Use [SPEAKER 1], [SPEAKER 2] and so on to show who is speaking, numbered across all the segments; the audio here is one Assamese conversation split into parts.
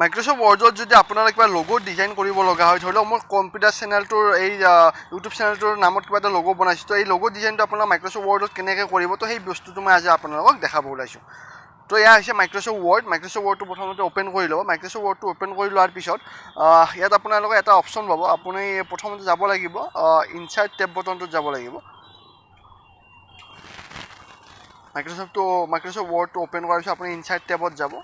[SPEAKER 1] মাইক্ৰ'ছফ্ট ৱৰ্ডত যদি আপোনাৰ কিবা লগ' ডিজাইন কৰিব লগা হয়, ধৰি লওক মোৰ কম্পিউটাৰ চেনেলটোৰ এই ইউটিউব চেনেলটোৰ নামত কিবা এটা লগ' বনাইছোঁ, তো এই লগ' ডিজাইনটো আপোনাৰ মাইক্ৰ'ছফ্ট ৱৰ্ডত কেনেকৈ কৰিব, তো সেই বস্তুটো মই আজি আপোনালোকক দেখাব ওলাইছোঁ। তো এয়া হৈছে মাইক্ৰ'ছফ্ট ৱৰ্ড। মাইক্ৰ'ছফ্ট ৱৰ্ডটো প্ৰথমতে অ'পেন কৰি ল'ব। মাইক্ৰ'ছফ্ট ৱৰ্ডটো অ'পেন কৰি লোৱাৰ পিছত ইয়াত আপোনালোকে এটা অপশ্যন পাব। আপুনি প্ৰথমতে যাব লাগিব ইনচাৰ্ট টেব বটনটোত যাব লাগিব। মাইক্ৰ'ছফ্ট ৱৰ্ডটো অ'পেন কৰাৰ পিছত আপুনি ইনচাৰ্ট টেবত যাব।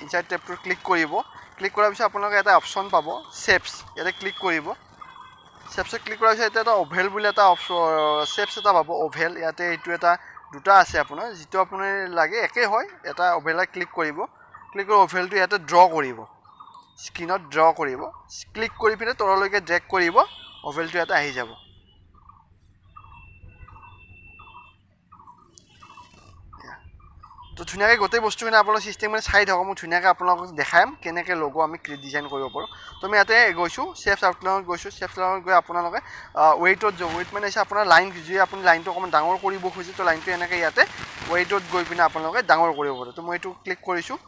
[SPEAKER 1] ইনচাৰ্ট টেবটো ক্লিক কৰিব। ক্লিক কৰাৰ পিছত আপোনালোকে এটা অপশ্যন পাব শ্বেপছ, ইয়াতে ক্লিক কৰিব। শ্বেপছত ক্লিক কৰাৰ পিছত এতিয়া এটা অভেল বুলি এটা শ্বেপছ এটা পাব, অভেল। ইয়াতে এইটো এটা দুটা আছে আপোনাৰ, যিটো আপুনি লাগে একেই হয়। এটা অভেলত ক্লিক কৰিব। ক্লিক কৰি অভেলটো ইয়াতে ড্ৰ কৰিব, স্ক্ৰীনত ড্ৰ কৰিব। ক্লিক কৰি পিনে তললৈকে ড্ৰেগ কৰিব, অভেলটো ইয়াতে আহি যাব। তো ধুনীয়াকৈ গোটেই বস্তুখিনি আপোনালোকৰ চিষ্টেমত চাই থাকক, মই ধুনীয়াকৈ আপোনালোকক দেখাম কেনেকৈ লগ' আমি ডিজাইন কৰিব পাৰোঁ। তো আমি ইয়াতে গৈছোঁ, শ্বেপছ আউটলাইনত গৈছোঁ। শ্বেপছ আউটলাইনত গৈ আপোনালোকে ৱেইটত যাব। ৱেইট মানে হৈছে আপোনাৰ লাইন, যদি আপুনি লাইনটো অকণমান ডাঙৰ কৰিব খোজে, তো লাইনটো এনেকৈ ইয়াতে ৱেইটত গৈ পিনে আপোনালোকে ডাঙৰ কৰিব পাৰে। তো মই এইটো ক্লিক কৰিছোঁ,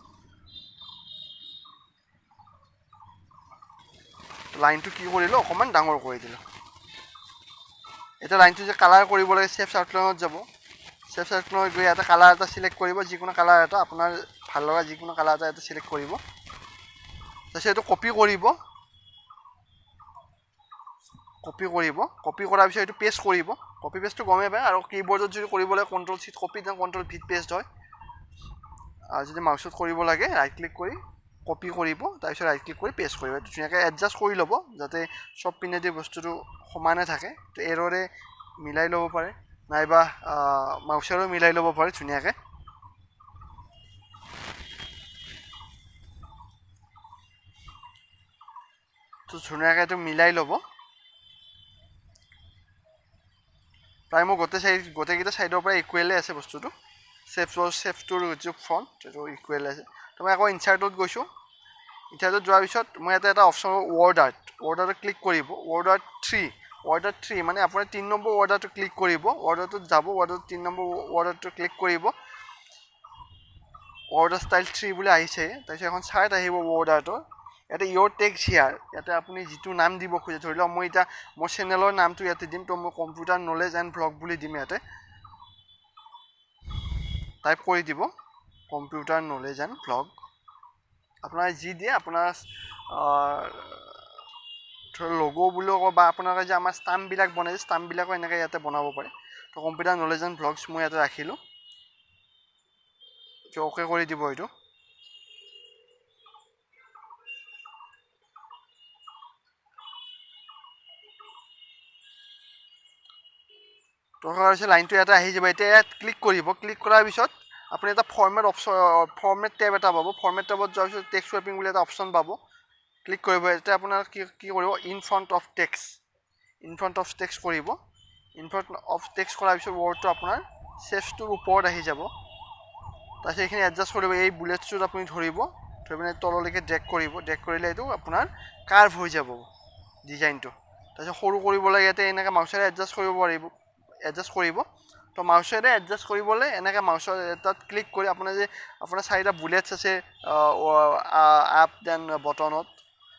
[SPEAKER 1] লাইনটো কি কৰিলোঁ, অকণমান ডাঙৰ কৰি দিলোঁ। এতিয়া লাইনটো যে কালাৰ কৰিব লাগে, শ্বেপছ আউটলাইনত যাব। শ্বেপছ আউটলাইনত গৈ ইয়াতে কালাৰ এটা চিলেক্ট কৰিব, যিকোনো কালাৰ এটা, আপোনাৰ ভাল লগা যিকোনো কালাৰ এটা ইয়াতে চিলেক্ট কৰিব। তাৰপিছত এইটো কপি কৰিব। কপি কৰাৰ পিছত এইটো পেষ্ট কৰিব। কপি পেষ্টটো গমেই পায়, আৰু কীবৰ্ডত যদি কৰিব লাগে কণ্ট্ৰল চি কপি, তেতিয়া কণ্ট্ৰল ভিত পেষ্ট হয়। আৰু যদি মাউচত কৰিব লাগে ৰাইট ক্লিক কৰি কপি কৰিব, তাৰপিছত ৰাইট ক্লিক কৰি পেষ্ট কৰিব। এইটো ধুনীয়াকৈ এডজাষ্ট কৰি ল'ব, যাতে চব পিনেদি বস্তুটো সমানে থাকে। তো এৰৰে মিলাই ল'ব পাৰে, নাইবা মাউচেৰেও মিলাই ল'ব পাৰে ধুনীয়াকৈ। তো ধুনীয়াকৈ এইটো মিলাই ল'ব। প্ৰায় মোৰ গোটেইকেইটা ছাইডৰ পৰা ইকুৱেলে আছে বস্তুটো। শ্বেপটোৰ যিটো ফ্ৰণ্ট সেইটো ইকুৱেল আছে। তো মই আকৌ ইনচাৰ্টত গৈছোঁ। ইনচাৰ্টত যোৱাৰ পিছত মই ইয়াতে এটা অপশ্যন ৱৰ্ড আৰ্টত ক্লিক কৰিব। ৱৰ্ড আৰ্ট 3 মানে আপোনাৰ 3 নম্বৰ ৱৰ্ড আৰ্টটো ক্লিক কৰিব। ৱৰ্ড আৰ্টত যাব, ৱৰ্ড আৰ্টত 3 নম্বৰ ৱৰ্ড আৰ্টটো ক্লিক কৰিব। ৱৰ্ড আৰ্ট ষ্টাইল 3 বুলি আহিছে। তাৰপিছত এখন চাৰ্ট আহিব ৱৰ্ড আৰ্টৰ। ইয়াতে ইয়'ৰ টেক্সট হিয়াৰ, ইয়াতে আপুনি যিটো নাম দিব খোজে, ধৰি লওক মই এতিয়া মোৰ চেনেলৰ নামটো ইয়াতে দিম। তো মই কম্পিউটাৰ নলেজ এণ্ড ভ্লগ বুলি দিম। ইয়াতে টাইপ কৰি দিব কম্পিউটাৰ নলেজ এণ্ড ভ্লগ। আপোনাৰ যি দিয়ে, আপোনাৰ ধৰ লগ' বুলিও ক'ব, বা আপোনালোকে যে আমাৰ ষ্টাম্পবিলাক বনাই, ষ্টাম্পবিলাকো এনেকৈ ইয়াতে বনাব পাৰে। তো কম্পিউটাৰ নলেজ এণ্ড ভ্লগছ মই ইয়াতে ৰাখিলোঁ। অ'কে কৰি দিব এইটো। দৰকাৰ হৈছে লাইনটো ইয়াতে আহি যাব। এতিয়া ইয়াত ক্লিক কৰিব। ক্লিক কৰাৰ পিছত আপুনি এটা ফৰ্মেট টেব এটা পাব। ফৰ্মেট টেবত যোৱাৰ পিছত টেক্সট ৱেপিং বুলি এটা অপশ্যন পাব। ক্লিক কৰিব। এতিয়া আপোনাৰ কি কৰিব, ইন ফ্ৰণ্ট অফ টেক্সট কৰিব। ইন ফ্ৰণ্ট অফ টেক্সট কৰাৰ পিছত ৱৰ্ডটো আপোনাৰ শ্বেপছটোৰ ওপৰত আহি যাব। তাৰপিছত এইখিনি এডজাষ্ট কৰিব। এই বুলেটছটোত আপুনি ধৰি পিনে তললৈকে ড্ৰেগ কৰিব। ড্ৰেগ কৰিলে এইটো আপোনাৰ কাৰ্ভ হৈ যাব ডিজাইনটো। তাৰপিছত সৰু কৰিব লাগে, ইয়াতে এনেকৈ মাউচেৰে এডজাষ্ট কৰিব। তো মাউচেৰে এডজাষ্ট কৰিবলৈ এনেকৈ মাউচৰ এটাত ক্লিক কৰি আপোনাৰ চাৰিটা বুলেটছ আছে আপ দেন বটনত,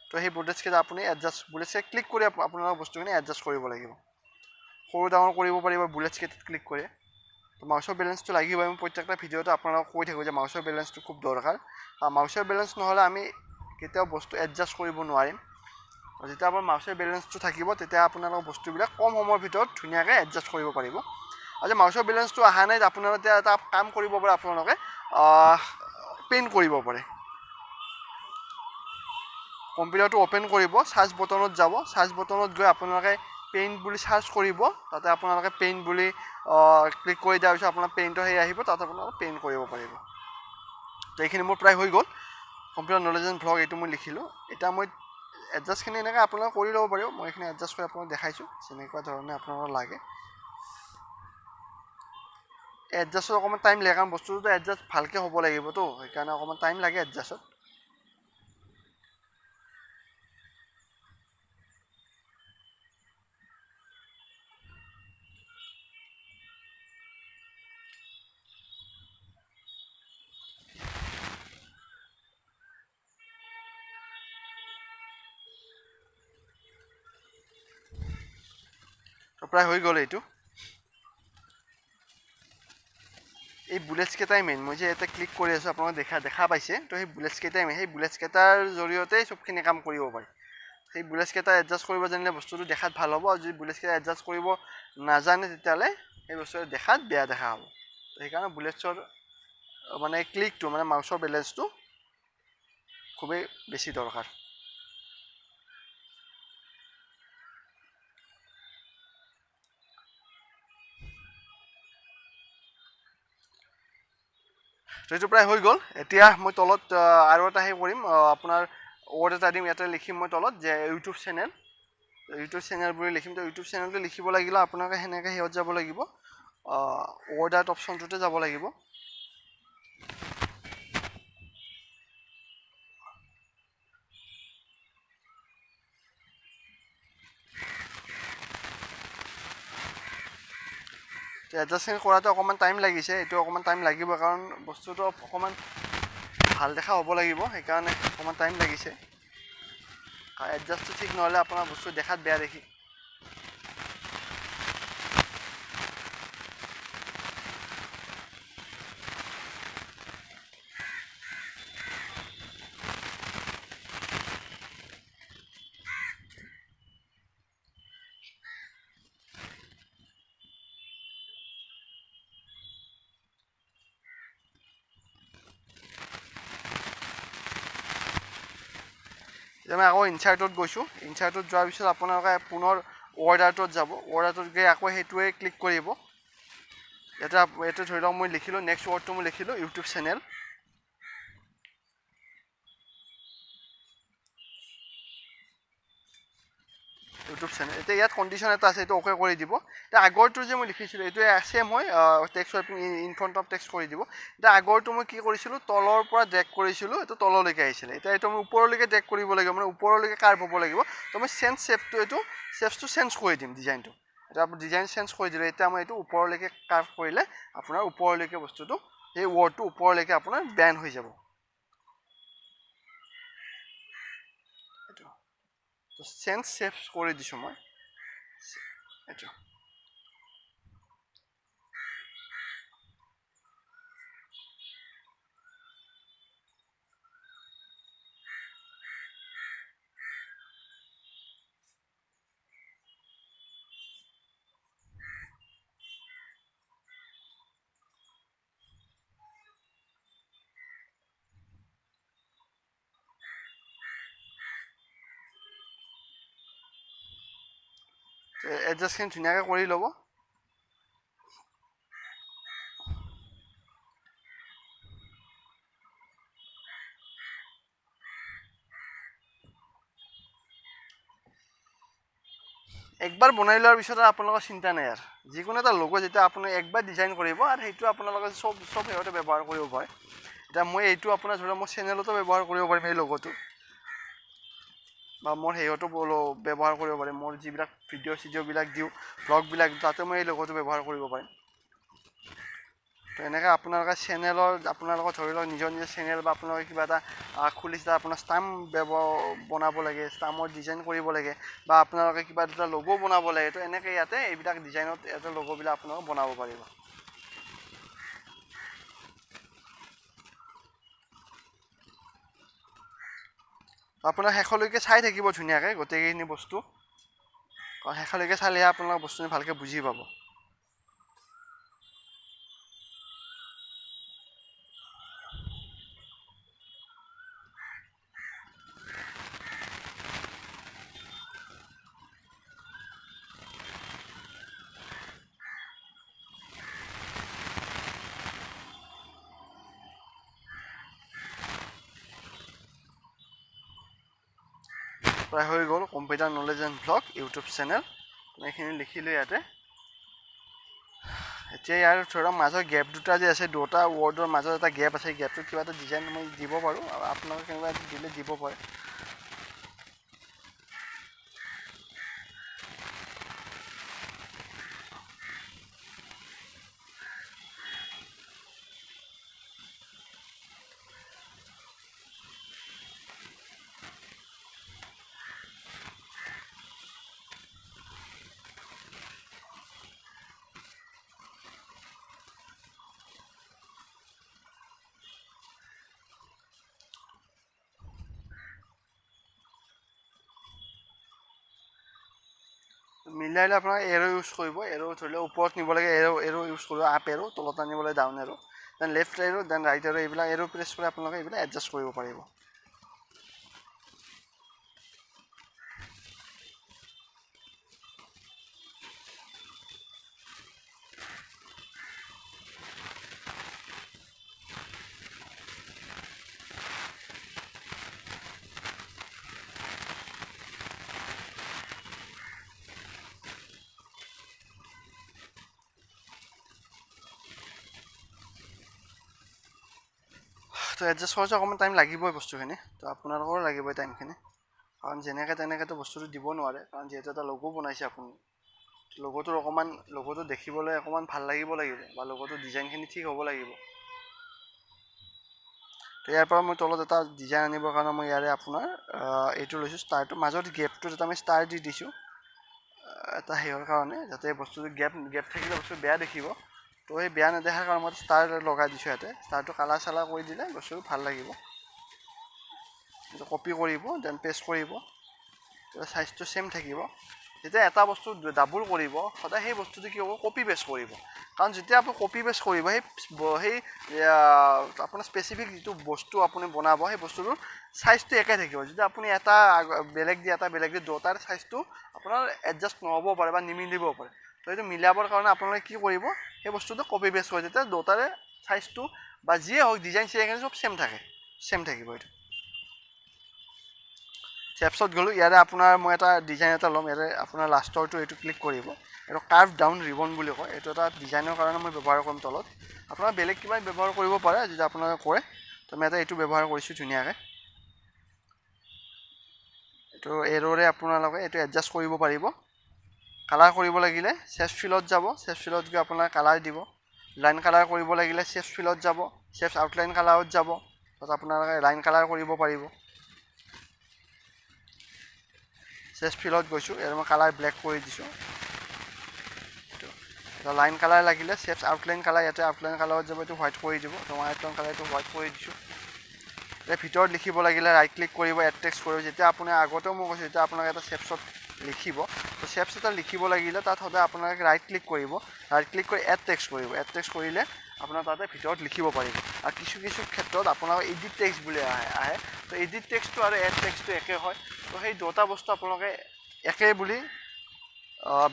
[SPEAKER 1] তো সেই বুলেটছকেইটা আপুনি বুলেটছকেইটা ক্লিক কৰি আপোনালোকৰ বস্তুখিনি এডজাষ্ট কৰিব লাগিব। সৰু ডাঙৰ কৰিব পাৰিব বুলেটছকেইটাত ক্লিক কৰি। তো মাউচৰ বেলেঞ্চটো লাগিবই। আমি প্ৰত্যেকটা ভিডিঅ'তে আপোনালোকক কৈ থাকোঁ যে মাউচৰ বেলেঞ্চটো খুব দৰকাৰ। মাউচৰ বেলেঞ্চ নহ'লে আমি কেতিয়াও বস্তু এডজাষ্ট কৰিব নোৱাৰিম। যেতিয়া আপোনাৰ মাউচৰ বেলেঞ্চটো থাকিব, তেতিয়া আপোনালোকৰ বস্তুবিলাক কম সময়ৰ ভিতৰত ধুনীয়াকৈ এডজাষ্ট কৰিব পাৰিব। আৰু যে মাউচৰ বেলেঞ্চটো অহা নাই, আপোনালোকে এটা কাম কৰিব পাৰে, আপোনালোকে পেইণ্ট কৰিব পাৰে। কম্পিউটাৰটো অ'পেন কৰিব, চাৰ্চ বটনত যাব। চাৰ্চ বটনত গৈ আপোনালোকে পেইণ্ট বুলি চাৰ্চ কৰিব। তাতে আপোনালোকে পেইণ্ট বুলি ক্লিক কৰি দিয়াৰ পিছত আপোনাৰ পেইণ্টৰ সেই আহিব, তাত আপোনালোকে পেইণ্ট কৰিব পাৰিব। তো এইখিনি মোৰ প্ৰায় হৈ গ'ল। কম্পিউটাৰ নলেজ এণ্ড ভ্লগ এইটো মই লিখিলোঁ। এতিয়া মই এডজাষ্টখিনি এনেকৈ আপোনালোকে কৰি ল'ব পাৰিব। মই এইখিনি এডজাষ্ট কৰি আপোনালোকক দেখাইছোঁ, যেনেকুৱা ধৰণে আপোনালোকৰ লাগে। এডজাষ্টত অকণমান টাইম লাগে, কাৰণ বস্তুটো এডজাষ্ট ভালকৈ হ'ব লাগিবতো, সেইকাৰণে অকণমান টাইম লাগে এডজাষ্টত। প্ৰায় হৈ গ'ল এইটো এই বুলেটছ কেইটাই মেইন মই যে এটা ক্লিক কৰি আছোঁ আপোনালোকে দেখা পাইছে তো সেই বুলেটছ কেইটাই মেইন সেই বুলেটছ কেইটাৰ জৰিয়তে চবখিনি কাম কৰিব পাৰি সেই বুলেটছ কেইটা এডজাষ্ট কৰিব জানিলে বস্তুটো দেখাত ভাল হ'ব আৰু যদি বুলেটছ কেইটা এডজাষ্ট কৰিব নাজানে তেতিয়াহ'লে সেই বস্তুটো দেখাত বেয়া দেখা হ'ব সেইকাৰণে বুলেটছৰ মানে ক্লিকটো মানে মাউচৰ বেলেঞ্চটো খুবেই বেছি দৰকাৰ তো এইটো প্ৰায় হৈ গ'ল এতিয়া মই তলত আৰু এটা সেই কৰিম আপোনাৰ ৱৰ্ড এটা দিম ইয়াতে লিখিম মই তলত যে ইউটিউব চেনেল বুলি লিখিম তো ইউটিউব চেনেলটো লিখিব লাগিলে আপোনালোকে সেনেকৈ সিহঁত যাব লাগিব ৱৰ্ড আৰ্ট অপশ্যনটোতে যাব লাগিব এডজাষ্টমেণ্ট কৰাটো অকণমান টাইম লাগিছে এইটো অকণমান টাইম লাগিব কাৰণ বস্তুটো অকণমান ভাল দেখা হ'ব লাগিব সেইকাৰণে অকণমান টাইম লাগিছে এডজাষ্টটো ঠিক নহ'লে আপোনাৰ বস্তু দেখাত বেয়া দেখি এতিয়া মই আকৌ ইনচাৰ্টত গৈছোঁ ইনচাৰ্টত যোৱাৰ পিছত আপোনালোকে পুনৰ ৱৰ্ড আৰ্টত যাব ৱৰ্ড আৰ্টত গৈ আকৌ সেইটোৱে ক্লিক কৰিব ইয়াতে ধৰি লওক মই লিখিলোঁ নেক্সট ৱৰ্ডটো মই লিখিলোঁ ইউটিউব চেনেল এতিয়া ইয়াত কণ্ডিশ্যন এটা আছে এইটো অ'কে কৰি দিব এতিয়া আগৰটো যে মই লিখিছিলোঁ এইটো ছেম হয় টেক্সট ৱাইপিং ইন ফ্ৰণ্ট অফ টেক্সট কৰি দিব এতিয়া আগৰটো মই কি কৰিছিলোঁ তলৰ পৰা ড্ৰেগ কৰিছিলোঁ এইটো তললৈকে আহিছিলে এতিয়া এইটো মই ওপৰলৈকে ড্ৰেগ কৰিব লাগিব মানে ওপৰলৈকে কাৰ্ভ হ'ব লাগিব তো মই শ্বেপটো চেঞ্জ কৰি দিম ডিজাইনটো এতিয়া আপুনি ডিজাইন চেঞ্জ কৰি দিলে এতিয়া মই এইটো ওপৰলৈকে কাৰ্ভ কৰিলে আপোনাৰ ওপৰলৈকে বস্তুটো সেই ৱৰ্ডটো ওপৰলৈকে আপোনাৰ বেণ্ড হৈ যাব চেঞ্জ শ্বেপছ কৰি দিছোঁ মই এইটো এডজাষ্টখিনি ধুনীয়াকৈ কৰি ল'ব একবাৰ বনাই লোৱাৰ পিছত আপোনালোকৰ চিন্তা নাই আৰু যিকোনো এটা লগ' যেতিয়া আপুনি একবাৰ ডিজাইন কৰিব আৰু সেইটো আপোনালোকে চব সিহঁতে ব্যৱহাৰ কৰিব পাৰে এতিয়া মই এইটো আপোনাৰ ধৰি লওক মই চেনেলতো ব্যৱহাৰ কৰিব পাৰিম এই লগ'টো বা মোৰ সিহঁতো ব্যৱহাৰ কৰিব পাৰিম মোৰ যিবিলাক চিডিঅ'বিলাক দিওঁ ব্লগবিলাক তাতে মই এই লগ'টো ব্যৱহাৰ কৰিব পাৰিম তো এনেকৈ আপোনালোকে আপোনালোকৰ ধৰি লওক নিজৰ চেনেল বা আপোনালোকে কিবা এটা খুলিছে আপোনাৰ ষ্টাম্প বনাব লাগে ষ্টাম্পৰ ডিজাইন কৰিব লাগে বা আপোনালোকে কিবা এটা লগ' বনাব লাগে তো এনেকৈ ইয়াতে এইবিলাক ডিজাইনত এটা লগ'বিলাক আপোনালোকে বনাব পাৰিব আপোনাৰ শেষলৈকে চাই থাকিব ধুনীয়াকৈ গোটেইখিনি বস্তু কাৰণ শেষলৈকে চালেহে আপোনালোকে বস্তুখিনি ভালকৈ বুজি পাব প্ৰায় হৈ গ'ল computer knowledge and blog YouTube channel এইখিনি লিখিলোঁ ইয়াতে এতিয়া ইয়াৰ ধৰক মাজৰ গেপ দুটা যে আছে দুটা ৱৰ্ডৰ মাজত এটা গেপ আছে গেপটোত কিবা এটা ডিজাইন মই দিব পাৰোঁ আৰু আপোনালোকে কেনেকুৱা দিলে দিব পাৰে মিলাইলে আপোনাৰ এৰো ইউজ কৰিব এৰো ধৰি লওক ওপৰত নিব লাগে এৰো ইউজ কৰিব আপ এৰো তলত আনিবলৈ ডাউন এৰো দেন লেফ্ট এৰো দেন ৰাইট এৰো এইবিলাক এৰো প্ৰেছ কৰি আপোনালোকে এইবিলাক এডজাষ্ট কৰিব পাৰিব তো এডজাষ্ট কৰোঁতে অকণমান টাইম লাগিবই বস্তুখিনি তো আপোনালোকৰো লাগিবই টাইমখিনি কাৰণ যেনেকৈ তেনেকৈতো বস্তুটো দিব নোৱাৰে কাৰণ যিহেতু এটা লগো বনাইছে আপুনি লগোটো দেখিবলৈ অকণমান ভাল লাগিব বা লগোটো ডিজাইনখিনি ঠিক হ'ব লাগিব তো ইয়াৰ পৰা মই তলত এটা ডিজাইন আনিবৰ কাৰণে মই ইয়াৰে আপোনাৰ এইটো লৈছোঁ ষ্টাৰটো মাজত গেপটোত এটা আমি ষ্টাৰ দি দিছোঁ এটা হেৰিৰ কাৰণে যাতে বস্তুটো গেপ থাকিলে বস্তু বেয়া দেখিব তো সেই বেয়া নেদেখাৰ কাৰণে মই ষ্টাৰ লগাই দিছোঁ ইয়াতে ষ্টাৰটো কালাৰ চালাৰ কৰি দিলে বস্তুটো ভাল লাগিব কপি কৰিব দেন পেষ্ট কৰিব সাইজটো সেম থাকিব যেতিয়া এটা বস্তু ডাবল কৰিব সদায় সেই বস্তুটো কি হ'ব কপি পেষ্ট কৰিব কাৰণ যেতিয়া আপুনি কপি পেষ্ট কৰিব সেই আপোনাৰ স্পেচিফিক যিটো বস্তু আপুনি বনাব সেই বস্তুটোৰ সাইজটো একে থাকিব যদি আপুনি এটা বেলেগ দিয়ে দুটাৰ সাইজটো আপোনাৰ এডজাষ্ট নহ'ব পাৰে বা নিমিলিব পাৰে তো এইটো মিলাবৰ কাৰণে আপোনালোকে কি কৰিব সেই বস্তুটো কপি পেষ্ট কৰি তেতিয়া দুটাৰে সাইজটো বা যিয়ে হওক ডিজাইন চিজাইনখিনি চব সেম থাকিব এইটো চেপছত গ'লোঁ ইয়াৰে আপোনাৰ মই এটা ডিজাইন এটা ল'ম ইয়াৰে আপোনাৰ লাষ্টৰটো এইটো ক্লিক কৰিব এইটো কাৰ্ভ ডাউন ৰিবন বুলি কয় এইটো এটা ডিজাইনৰ কাৰণে মই ব্যৱহাৰ কৰিম তলত আপোনাৰ বেলেগ কিবা ব্যৱহাৰ কৰিব পাৰে যদি আপোনালোকে কৰে তো মই এটা এইটো ব্যৱহাৰ কৰিছোঁ ধুনীয়াকৈ এইটো এৰৰে আপোনালোকে এইটো এডজাষ্ট কৰিব পাৰিব কালাৰ কৰিব লাগিলে চেফ ফিলত যাব চেফ ফিলত গৈ আপোনাৰ কালাৰ দিব লাইন কালাৰ কৰিব লাগিলে চেফ ফিলত যাব চেফ আউটলাইন কালাৰত যাব তাত আপোনালোকে লাইন কালাৰ কৰিব পাৰিব চেফ ফিলত গৈছোঁ ইয়াৰ মই কালাৰ ব্লেক কৰি দিছোঁ এটা লাইন কালাৰ লাগিলে চেফ আউটলাইন কালাৰ ইয়াতে আউটলাইন কালাৰত যাব এইটো হোৱাইট কৰি দিব তো মই আউটলাইন কালাৰটো হোৱাইট কৰি দিছোঁ এতিয়া ভিতৰত লিখিব লাগিলে ৰাইট ক্লিক কৰিব এড টেক্সট কৰিব যেতিয়া আপুনি আগতেও মই কৈছোঁ যেতিয়া আপোনালোকে এটা চেপছত লিখিব তো চেপছ এটা লিখিব লাগিলে তাত সদায় আপোনালোকে ৰাইট ক্লিক কৰিব ৰাইট ক্লিক কৰি এড টেক্সট কৰিব এড টেক্সট কৰিলে আপোনাৰ তাতে ভিতৰত লিখিব পাৰিব আৰু কিছু ক্ষেত্ৰত আপোনালোকৰ এডিট টেক্সট বুলি আহে তো এডিট টেক্সটটো আৰু এড টেক্সটটো একে হয় তো সেই দুটা বস্তু আপোনালোকে একে বুলি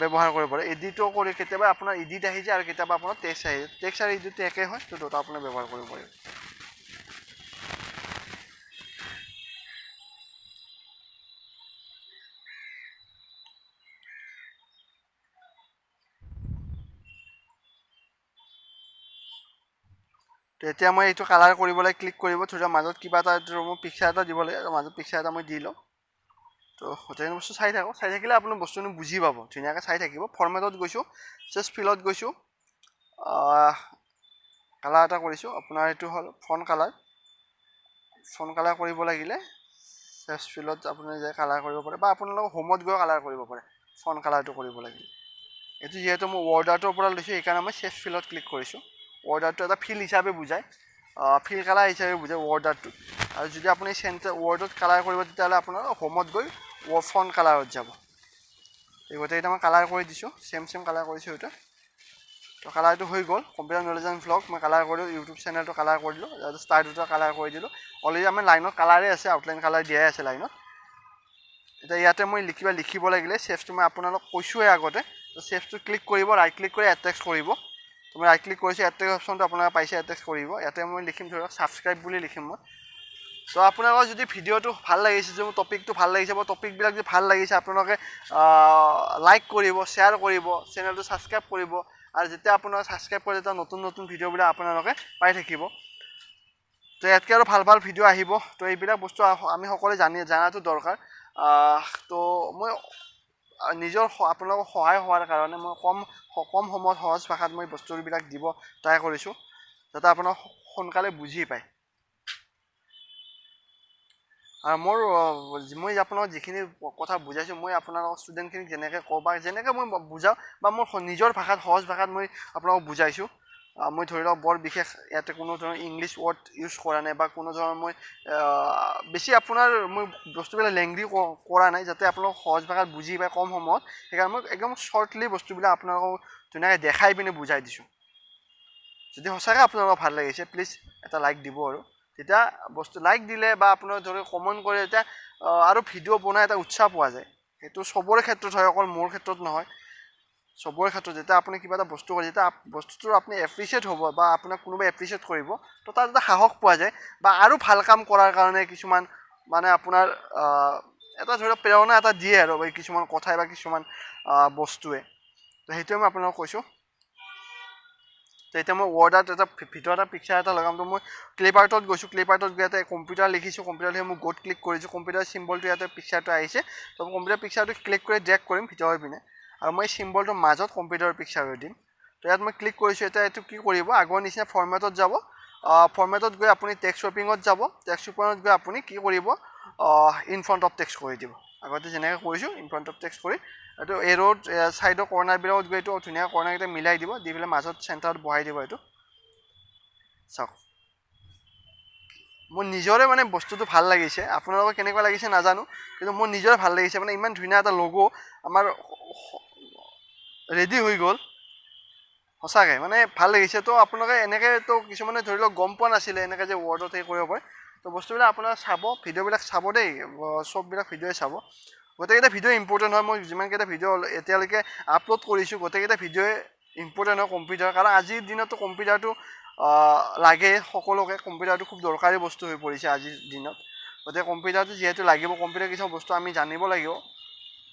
[SPEAKER 1] ব্যৱহাৰ কৰিব পাৰে এডিটো কৰি কেতিয়াবা আপোনাৰ এডিট আহি যায় আৰু কেতিয়াবা আপোনাৰ টেক্সট আহি যায় টেক্সট আৰু এডিটটো একে হয় তো দুটা আপুনি ব্যৱহাৰ কৰিব পাৰিব তো এতিয়া মই এইটো কালাৰ কৰিবলৈ ক্লিক কৰিব ধৰি লওক মাজত কিবা এটা মোৰ পিকচাৰ এটা দিব লাগে মাজত পিকচাৰ এটা মই দি লওঁ তো গোটেইখিনি বস্তু চাই থাকিলে আপুনি বস্তুখিনি বুজি পাব ধুনীয়াকৈ চাই থাকিব ফৰ্মেটত গৈছোঁ জাষ্ট ফিলত গৈছোঁ কালাৰ এটা কৰিছোঁ আপোনাৰ এইটো হ'ল ফন কালাৰ কৰিব লাগিলে জাষ্ট ফিলত আপুনি যে কালাৰ কৰিব পাৰে বা আপোনালোকৰ হোমত গৈ কালাৰ কৰিব পাৰে ফন কালাৰটো কৰিব লাগিলে এইটো যিহেতু মই ৱৰ্ডাৰটোৰ পৰা লৈছোঁ সেইকাৰণে মই চেফ ফিলত ক্লিক কৰিছোঁ ৱৰ্ডাৰটো এটা ফিল হিচাপে বুজায় ফিল কালাৰ হিচাপে বুজায় ৱৰ্ডাৰটো আৰু যদি আপুনি ৱৰ্ডত কালাৰ কৰিব তেতিয়াহ'লে আপোনাৰ হোমত গৈ ফন কালাৰত যাব এই গোটেইকেইটা মই কালাৰ কৰি দিছোঁ চেম কালাৰ কৰিছোঁ এইটো তো কালাৰটো হৈ গ'ল কম্পিউটাৰ নলেজ এণ্ড ভ্লগ মই কালাৰ কৰিলোঁ ইউটিউব চেনেলটো কালাৰ কৰি দিলোঁ ষ্টাৰ দুটা কালাৰ কৰি দিলোঁ অলৰেডি আমাৰ লাইনত কালাৰে আছে আউটলাইন কালাৰ দিয়াই আছে লাইনত এতিয়া ইয়াতে মই লিখিব লাগিলে চেফটো মই আপোনালোক কৈছোঁৱে আগতে তো চেফটো ক্লিক কৰিব ৰাইট ক্লিক কৰি এড টেক্সট কৰিব তো মই ৰাইট ক্লিক কৰিছোঁ এড টেক্সট অপশ্যনটো আপোনালোকে পাইছে এড টেক্সট কৰিব ইয়াতে মই লিখিম ধৰক ছাবস্ক্ৰাইব বুলি লিখিম মই তো আপোনালোকৰ যদি ভিডিঅ'টো ভাল লাগিছে যে মোৰ টপিকটো ভাল লাগিছে বা টপিকবিলাক যদি ভাল লাগিছে আপোনালোকে লাইক কৰিব শ্বেয়াৰ কৰিব চেনেলটো ছাবস্ক্ৰাইব কৰিব আৰু যেতিয়া আপোনালোকে ছাবস্ক্ৰাইব কৰে তেতিয়া নতুন ভিডিঅ'বিলাক আপোনালোকে পাই থাকিব তো ইয়াতকৈ আৰু ভাল ভিডিঅ' আহিব তো এইবিলাক বস্তু আমি সকলোৱে জনাটো দৰকাৰ তো মই নিজৰ আপোনালোকৰ সহায় হোৱাৰ কাৰণে মই কম সময়ত সহজ ভাষাত মই বস্তুবিলাক দিব ট্ৰাই কৰিছোঁ যাতে আপোনাক সোনকালে বুজি পায় আৰু মই আপোনাক যিখিনি কথা বুজাইছোঁ মই আপোনালোকৰ ষ্টুডেণ্টখিনিক যেনেকৈ কওঁ বা যেনেকৈ মই বুজাওঁ বা মোৰ নিজৰ ভাষাত সহজ ভাষাত মই আপোনালোকক বুজাইছোঁ মই ধৰি লওক বৰ বিশেষ ইয়াতে কোনো ধৰণৰ ইংলিছ ৱৰ্ড ইউজ কৰা নাই বা কোনো ধৰণৰ মই বেছি আপোনাৰ মই বস্তুবিলাক লেংদি কৰা নাই যাতে আপোনালোক সহজ ভাষাত বুজি পায় কম সময়ত সেইকাৰণে মই একদম শ্বৰ্টলি বস্তুবিলাক আপোনালোকক ধুনীয়াকৈ দেখাই পিনে বুজাই দিছোঁ যদি সঁচাকৈ আপোনালোকৰ ভাল লাগিছে প্লিজ এটা লাইক দিব আৰু তেতিয়া বস্তু লাইক দিলে বা আপোনাৰ ধৰি কমেণ্ট কৰে তেতিয়া আৰু ভিডিঅ' বনাই এটা উৎসাহ পোৱা যায় সেইটো চবৰে ক্ষেত্ৰত হয় অকল মোৰ ক্ষেত্ৰত নহয় চবৰে ক্ষেত্ৰত যেতিয়া আপুনি কিবা এটা বস্তু কৰে যেতিয়া বস্তুটো আপুনি এপ্ৰিচিয়েট হ'ব বা আপোনাক কোনোবাই এপ্ৰিচিয়েট কৰিব তো তাত এটা সাহস পোৱা যায় বা আৰু ভাল কাম কৰাৰ কাৰণে কিছুমান মানে আপোনাৰ এটা ধৰি লওক প্ৰেৰণা এটা দিয়ে আৰু কিছুমান কথাই বা কিছুমান বস্তুৱে তো সেইটোৱে মই আপোনালোকক কৈছোঁ তো এতিয়া মই ৱৰ্ডত এটা ভিতৰত এটা পিকচাৰ এটা লগাম তো মই ক্লিপ আৰ্টত গৈছোঁ ক্লিপ আৰ্টত গৈ ইয়াতে কম্পিউটাৰ লিখিছোঁ কম্পিউটাৰ লিখি মই গ'ত ক্লিক কৰিছোঁ কম্পিউটাৰ চিম্বলটো ইয়াতে পিকচাৰটো আহিছে তো মই কম্পিউটাৰ পিকচাৰটো ক্লিক কৰি ড্ৰেগ কৰিম ভিতৰৰ পিনে আৰু মই চিম্বলটোৰ মাজত কম্পিউটাৰৰ পিকচাৰ হৈ দিম তো ইয়াত মই ক্লিক কৰিছোঁ এতিয়া এইটো কি কৰিব আগৰ নিচিনা ফৰ্মেটত যাব ফৰ্মেটত গৈ আপুনি টেক্সট শ্বপিঙত যাব টেক্সট শ্বপিঙত গৈ আপুনি কি কৰিব ইন ফ্ৰণ্ট অফ টেক্সট কৰি দিব আগতে যেনেকৈ কৰিছোঁ ইন ফ্ৰণ্ট অফ টেক্সট কৰি এইটো এৰোড ছাইডৰ কৰ্ণাৰবিলাকত গৈ এইটো ধুনীয়া কৰ্ণাৰকেইটা মিলাই দিব দি পেলাই মাজত চেণ্টাৰত বহাই দিব এইটো চাওক মোৰ নিজৰে মানে বস্তুটো ভাল লাগিছে আপোনালোকৰ কেনেকুৱা লাগিছে নাজানো কিন্তু মোৰ নিজৰে ভাল লাগিছে মানে ইমান ধুনীয়া এটা লগো আমাৰ ৰেডি হৈ গ'ল সঁচাকৈ মানে ভাল লাগিছে তো আপোনালোকে এনেকৈ তো কিছুমানে ধৰি লওক গম পোৱা নাছিলে এনেকৈ যে ৱৰ্ডত সেই কৰিব পাৰে তো বস্তুবিলাক আপোনালোকে চাব ভিডিঅ'বিলাক চাব দেই চববিলাক ভিডিঅ'ই চাব গোটেইকেইটা ভিডিঅ' ইম্পৰ্টেণ্ট হয় মই যিমানকেইটা ভিডিঅ' এতিয়ালৈকে আপলোড কৰিছোঁ গোটেইকেইটা ভিডিঅ'ই ইম্পৰ্টেণ্ট হয় কম্পিউটাৰ কাৰণ আজিৰ দিনততো কম্পিউটাৰটো লাগে সকলোকে কম্পিউটাৰটো খুব দৰকাৰী বস্তু হৈ পৰিছে আজিৰ দিনত গতিকে কম্পিউটাৰটো যিহেতু লাগিব কম্পিউটাৰ কিছুমান বস্তু আমি জানিব লাগিব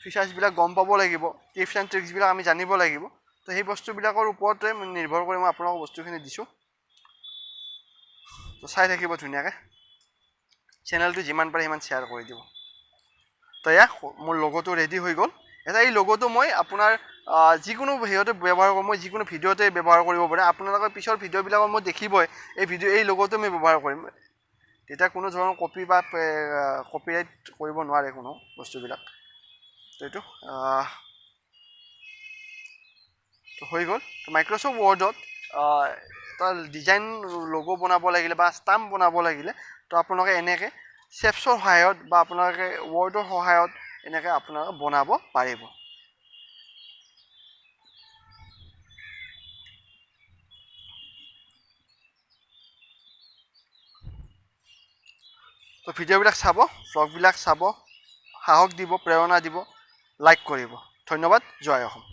[SPEAKER 1] ফিচাৰ্ছবিলাক গম পাব লাগিব টিপছ এণ্ড ট্ৰিক্সবিলাক আমি জানিব লাগিব তো সেই বস্তুবিলাকৰ ওপৰতে নিৰ্ভৰ কৰি মই আপোনালোকক বস্তুখিনি দিছোঁ তো চাই থাকিব ধুনীয়াকৈ চেনেলটো যিমান পাৰে সিমান শ্বেয়াৰ কৰি দিব তো এয়া মোৰ লগোটো ৰেডি হৈ গ'ল এতিয়া এই লগোটো মই আপোনাৰ যিকোনো হেৰিয়তে ব্যৱহাৰ কৰোঁ মই যিকোনো ভিডিঅ'তে ব্যৱহাৰ কৰিব পাৰে আপোনালোকৰ পিছৰ ভিডিঅ'বিলাকত মই দেখিবই এই লগোটো মই ব্যৱহাৰ কৰিম তেতিয়া কোনো ধৰণৰ কপি বা কপিৰাইট কৰিব নোৱাৰে কোনো বস্তুবিলাক তো এইটো তো হৈ গ'ল মাইক্ৰ'ছফ্ট ৱৰ্ডত এটা ডিজাইন লগো বনাব লাগিলে বা ষ্টাম্প বনাব লাগিলে তো আপোনালোকে এনেকৈ চেপছৰ সহায়ত বা আপোনালোকে ৱৰ্ডৰ সহায়ত এনেকৈ আপোনালোকে বনাব পাৰিব তো ভিডিঅ'বিলাক চাব ভ্লগবিলাক চাব সাহস দিব প্ৰেৰণা দিব লাইক কৰিব ধন্যবাদ জয় অসম